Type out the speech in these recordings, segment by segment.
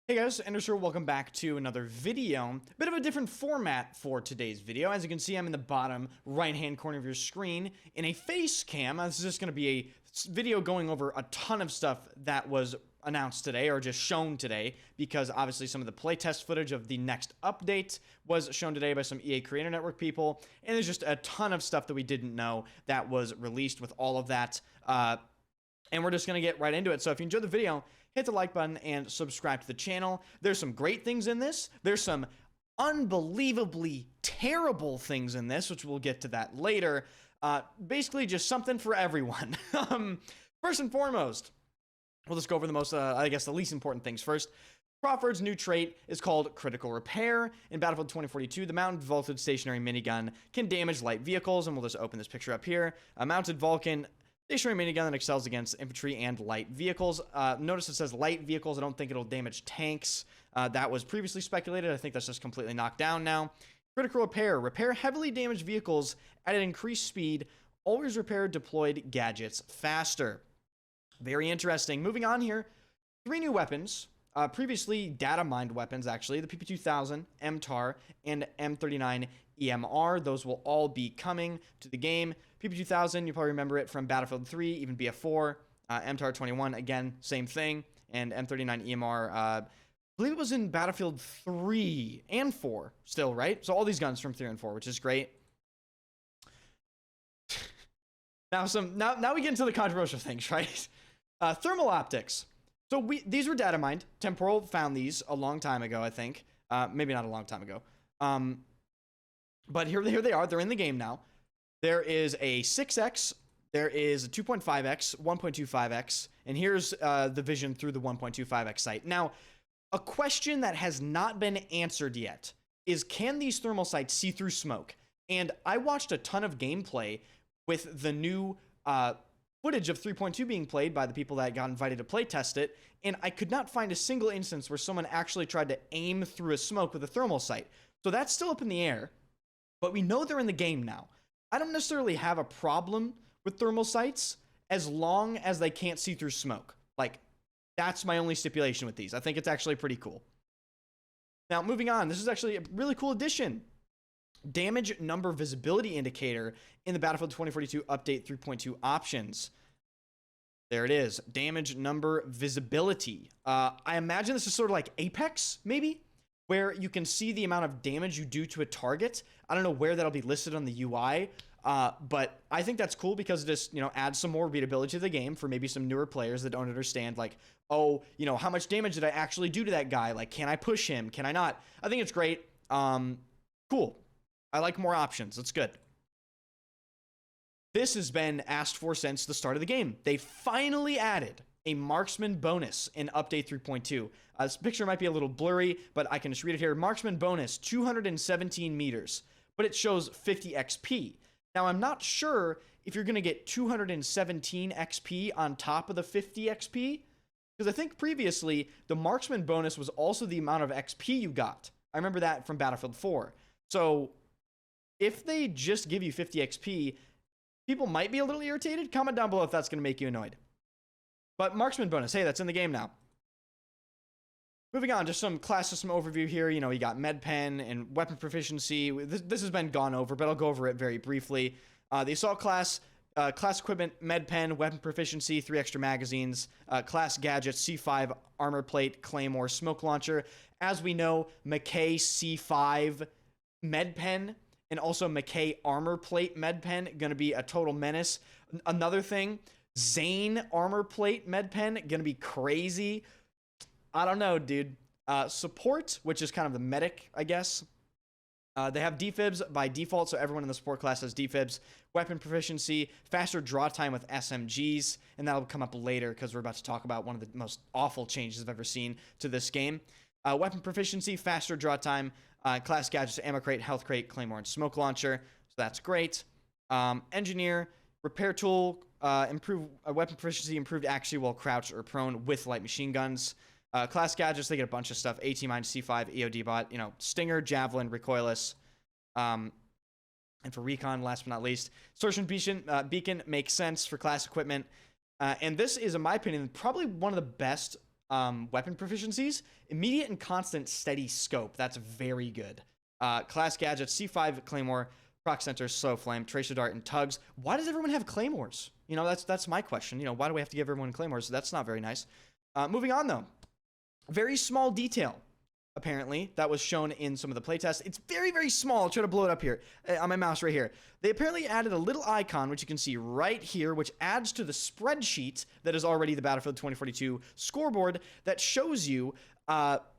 Hey guys, Ender here. Welcome back to another video. Bit of a different format for today's video. As you can see, I'm in the bottom right-hand corner of your screen in a face cam. This is just going to be a video going over a ton of stuff that was announced today or just shown today, because obviously some of the playtest footage of the next update was shown today by some EA Creator Network people, and there's just a ton of stuff that we didn't know that was released with all of that. And we're just going to get right into it. So if you enjoyed the video, hit the like button and subscribe to the channel. There's some great things in this. There's some unbelievably terrible things in this, which we'll get to that later. Basically just something for everyone. First and foremost, we'll just go over the most, I guess the least important things first. Crawford's new trait is called Critical Repair. In Battlefield 2042, the mounted vaulted stationary minigun can damage light vehicles, and we'll just open this picture up here. A mounted Vulcan stationary minigun that excels against infantry and light vehicles. Notice it says light vehicles. I don't think it'll damage tanks. That was previously speculated. I think that's just completely knocked down now. Critical Repair. Repair heavily damaged vehicles at an increased speed. Always repair deployed gadgets faster. Very interesting. Moving on here. 3 new weapons. Previously data mined weapons, actually. The PP2000, MTAR, and M39 EMR. Those will all be coming to the game. PP2000, you probably remember it from Battlefield 3, even BF4. MTAR 21, again, same thing. And M39 EMR, I believe it was in Battlefield 3 and 4 still, right? So all these guns from 3 and 4, which is great. Now we get into the controversial things, right? Thermal optics. So these were data mined. Temporal found these a long time ago, I think. Maybe not a long time ago. But here they are. They're in the game now. There is a 6x, there is a 2.5x, 1.25x, and here's the vision through the 1.25x sight. Now, a question that has not been answered yet is, can these thermal sights see through smoke? And I watched a ton of gameplay with the new footage of 3.2 being played by the people that got invited to play test it, and I could not find a single instance where someone actually tried to aim through a smoke with a thermal sight. So that's still up in the air, but we know they're in the game now. I don't necessarily have a problem with thermal sights as long as they can't see through smoke. Like, that's my only stipulation with these. I think it's actually pretty cool. Now, moving on, this is actually a really cool addition. Damage number visibility indicator in the Battlefield 2042 Update 3.2 options. There it is. Damage number visibility. I imagine this is sort of like Apex, maybe, where you can see the amount of damage you do to a target. I don't know where that'll be listed on the UI, but I think that's cool because it just, adds some more readability to the game for maybe some newer players that don't understand, like, oh, how much damage did I actually do to that guy? Like, can I push him? Can I not? I think it's great. Cool. I like more options. It's good. This has been asked for since the start of the game. They finally added a Marksman bonus in Update 3.2. This picture might be a little blurry, but I can just read it here. Marksman bonus, 217 meters, but it shows 50 XP. Now, I'm not sure if you're going to get 217 XP on top of the 50 XP, because I think previously the Marksman bonus was also the amount of XP you got. I remember that from Battlefield 4. So if they just give you 50 XP, people might be a little irritated. Comment down below if that's going to make you annoyed. But Marksman bonus, hey, that's in the game now. Moving on, just some class system overview here. You got med pen and weapon proficiency. This has been gone over, but I'll go over it very briefly. The assault class, class equipment, med pen, weapon proficiency, 3 extra magazines, class gadgets, C5 armor plate, claymore, smoke launcher. As we know, McKay C5 med pen and also McKay armor plate med pen going to be a total menace. Another thing, Zane armor plate med pen going to be crazy. I don't know, dude. Support, which is kind of the medic, I guess. They have defibs by default, so everyone in the support class has defibs. Weapon proficiency, faster draw time with SMGs, and that'll come up later because we're about to talk about one of the most awful changes I've ever seen to this game. Weapon proficiency, faster draw time, class gadgets, ammo crate, health crate, claymore, and smoke launcher. So that's great. Engineer, repair tool, improve weapon proficiency, improved accuracy while crouched or prone with light machine guns. Class gadgets, they get a bunch of stuff. AT mine, C5, EOD bot, Stinger, Javelin, Recoilless. And for recon, last but not least, Distortion Beacon makes sense for class equipment. And this is, in my opinion, probably one of the best weapon proficiencies. Immediate and constant steady scope. That's very good. Class gadgets, C5 Claymore, proc center, slow flame, tracer dart, and tugs. Why does everyone have claymores? You know, that's my question. You know, why do we have to give everyone claymores? That's not very nice. Moving on though. Very small detail, apparently, that was shown in some of the playtests. It's very, very small. I'll try to blow it up here on my mouse right here. They apparently added a little icon, which you can see right here, which adds to the spreadsheet that is already the Battlefield 2042 scoreboard that shows you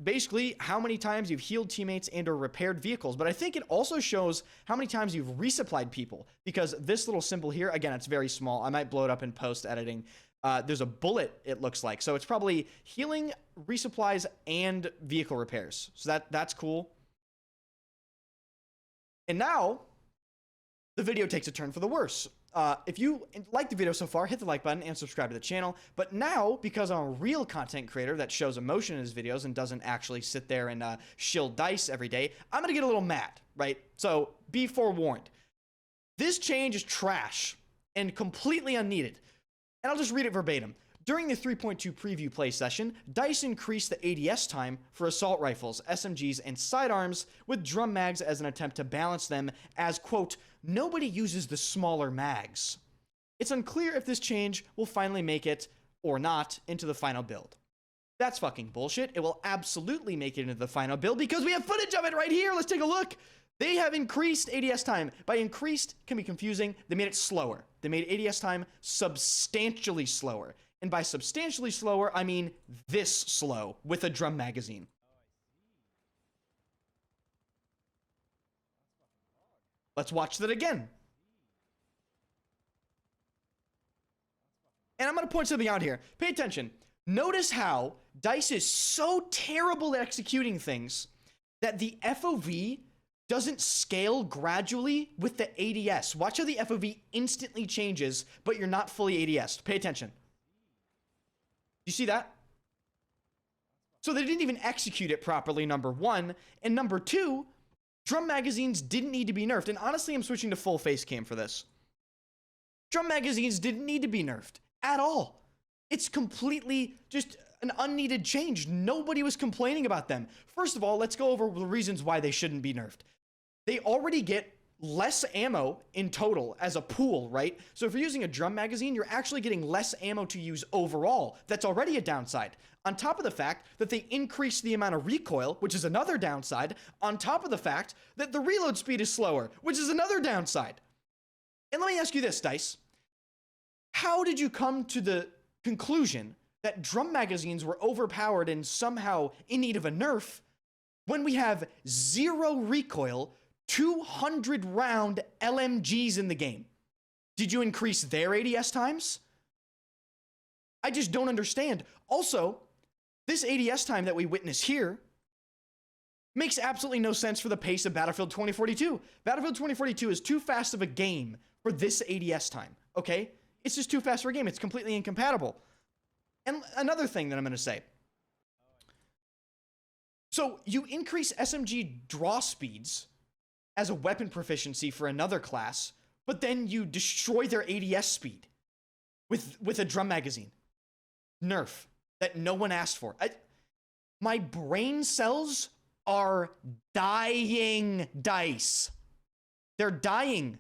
basically how many times you've healed teammates and or repaired vehicles. But I think it also shows how many times you've resupplied people, because this little symbol here, again, it's very small. I might blow it up in post editing. There's a bullet, it looks like. So it's probably healing, resupplies, and vehicle repairs. So that's cool. And now, the video takes a turn for the worse. If you like the video so far, hit the like button and subscribe to the channel. But now, because I'm a real content creator that shows emotion in his videos and doesn't actually sit there and shill dice every day, I'm going to get a little mad, right? So be forewarned. This change is trash and completely unneeded. And I'll just read it verbatim. During the 3.2 preview play session, DICE increased the ADS time for assault rifles, SMGs, and sidearms with drum mags as an attempt to balance them as, quote, nobody uses the smaller mags. It's unclear if this change will finally make it, or not, into the final build. That's fucking bullshit. It will absolutely make it into the final build because we have footage of it right here. Let's take a look. They have increased ADS time. By increased, can be confusing. They made it slower. They made ADS time substantially slower. And by substantially slower, I mean this slow with a drum magazine. Let's watch that again. And I'm going to point something out here. Pay attention. Notice how DICE is so terrible at executing things that the FOV doesn't scale gradually with the ADS. Watch how the FOV instantly changes, but you're not fully ADS. Pay attention. You see that? So they didn't even execute it properly, number one. And number two, drum magazines didn't need to be nerfed. And honestly, I'm switching to full face cam for this. Drum magazines didn't need to be nerfed at all. It's completely just an unneeded change. Nobody was complaining about them. First of all, let's go over the reasons why they shouldn't be nerfed. They already get less ammo in total as a pool, right? So if you're using a drum magazine, you're actually getting less ammo to use overall. That's already a downside. On top of the fact that they increase the amount of recoil, which is another downside, on top of the fact that the reload speed is slower, which is another downside. And let me ask you this, DICE. How did you come to the conclusion that drum magazines were overpowered and somehow in need of a nerf when we have 0 recoil, 200 round LMGs in the game? Did you increase their ADS times? I just don't understand. Also, this ADS time that we witness here makes absolutely no sense for the pace of Battlefield 2042. Battlefield 2042 is too fast of a game for this ADS time, okay? It's just too fast for a game. It's completely incompatible. And another thing that I'm going to say. So you increase SMG draw speeds as a weapon proficiency for another class, but then you destroy their ADS speed with a drum magazine. Nerf that no one asked for. My brain cells are dying, DICE. They're dying.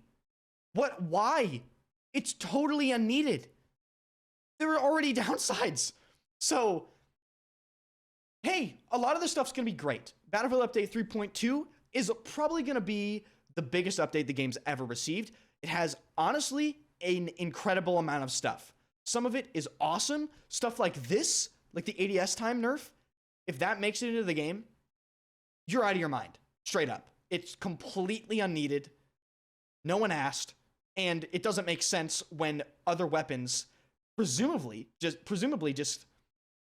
What? Why? It's totally unneeded. There are already downsides. So, hey, a lot of this stuff's going to be great. Battlefield Update 3.2 is probably going to be the biggest update the game's ever received. It has, honestly, an incredible amount of stuff. Some of it is awesome. Stuff like this, like the ADS time nerf, if that makes it into the game, you're out of your mind. Straight up. It's completely unneeded. No one asked. And it doesn't make sense when other weapons presumably just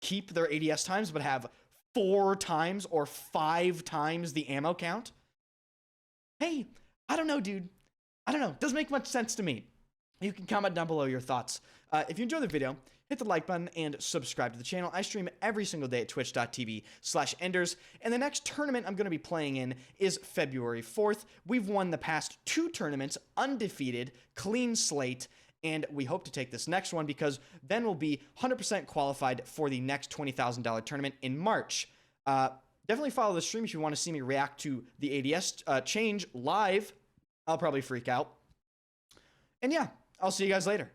keep their ADS times but have 4 times or 5 times the ammo count. Hey, I don't know, dude. I don't know. Doesn't make much sense to me. You can comment down below your thoughts. If you enjoyed the video, hit the like button and subscribe to the channel. I stream every single day at twitch.tv/enders. And the next tournament I'm going to be playing in is February 4th. We've won the past 2 tournaments undefeated, clean slate. And we hope to take this next one because then we'll be 100% qualified for the next $20,000 tournament in March. Definitely follow the stream if you want to see me react to the ADS change live. I'll probably freak out. And yeah, I'll see you guys later.